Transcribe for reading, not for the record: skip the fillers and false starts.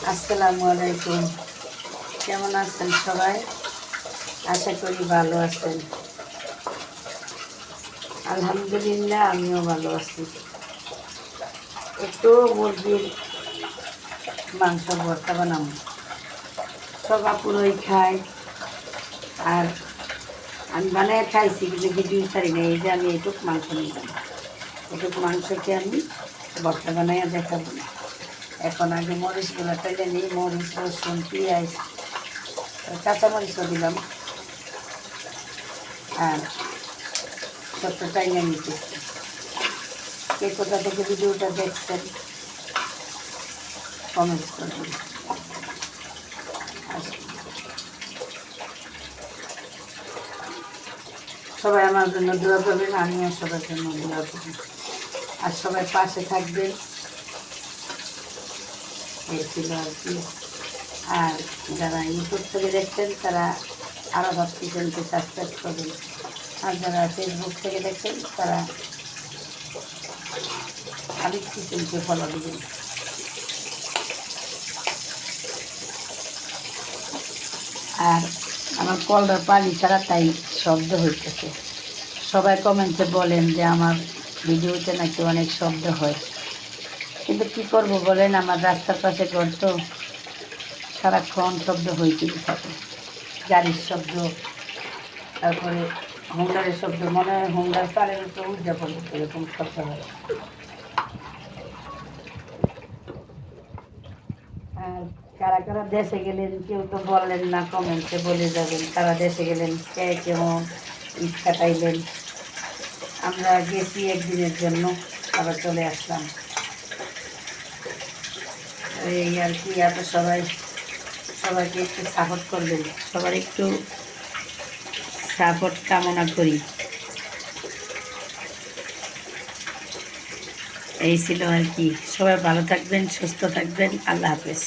আসসালামু আলাইকুম। কেমন আছেন সবাই? আশা করি ভালো আছেন। আলহামদুলিল্লাহ, আমিও ভালো আছি। একটু মুরগির মাংস ভর্তা বানাবো, সব আপুরই খায়। আর আমি বানায় খাইছি, কিন্তু ভিডিও ছাড়ি না। এই যে আমি এটুকু মাংস নিলাম, এটুকু মাংসকে আমি ভর্তা বানাইয়া দেখাবো। এখন আগে মরিচগুলো তেলে নিই, মরিচ, রসুন, পেঁয়াজ, কাঁচামরিচও দিলাম। আর সবটা টাইমে নিতেছি। কে কোথা থেকে ভিডিওটা দেখছেন কমেন্ট করবেন। সবাই আমার জন্য দোয়া করবেন, আমিও সবার জন্য দোয়া করবেন। আর সবাই পাশে থাকবেন, এই ছিল আর কি। আর যারা ইউটিউব থেকে দেখছেন তারা আরও ভাব কিচেনকে সাবস্ক্রাইব করবেন। আর যারা ফেসবুক থেকে দেখছেন তারা আলিফ কিচেনকে ফলো দেবেন। আর আমার কলটার পানি ছাড়া তাই শব্দ হইতেছে। সবাই কমেন্টে বলেন যে আমার ভিডিওতে নাকি অনেক শব্দ হয়, কিন্তু কী করবো বলেন, আমার রাস্তার পাশে ঘর তো, সারাক্ষণ শব্দ হইতেই থাকে। গাড়ির শব্দ, তারপরে হোন্ডারের শব্দ, মনে হয় হোন্ডার পাড়ের উপর উদযাপন এরকম শব্দ হয়। আর কারা কারা দেশে গেলেন কেউ তো বললেন না, কমেন্টে বলে যাবেন কারা দেশে গেলেন, কে কেমন ঈদ কাটাইলেন। আমরা গেছি একদিনের জন্য, আবার চলে আসলাম। এই আর কি। এত সবাইকে একটু সাপোর্ট করবেন, সবার একটু সাপোর্ট কামনা করি। এই ছিল আর কি। সবাই ভালো থাকবেন, সুস্থ থাকবেন। আল্লাহ হাফেজ।